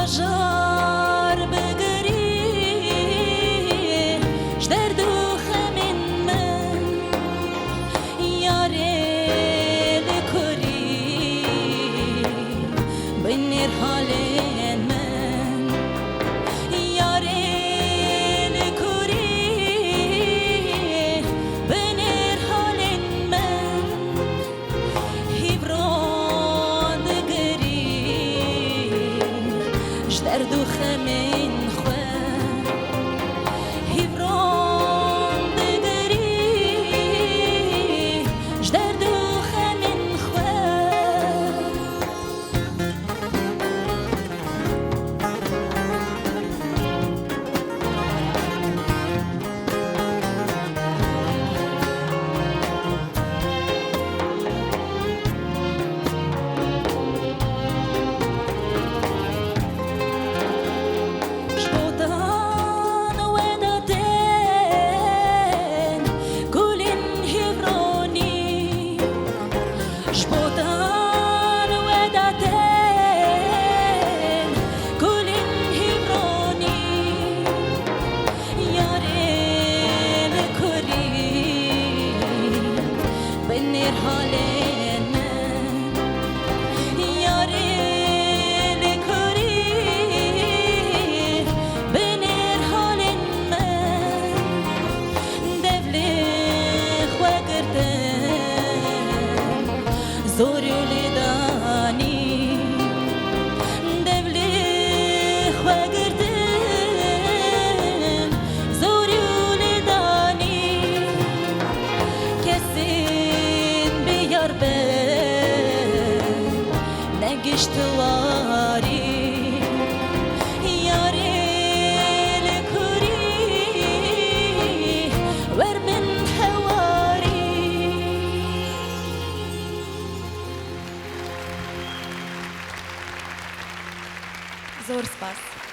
هجار بگری جدرد و خمین من یاره لکری بنیر حالین من یاره لکری بنیر حالین من هیبران دگری جدرد و خمین خواه هیبران دگری جدرد و خمین خواه بنیر حالین من یاره لکری بنیر حالین من devli خواه گردن زوری و لیدانی devli خواه گردن زوری و لیدانی کسی بیار ben نگشتواری یاری لکری ور من حواری زور سپاس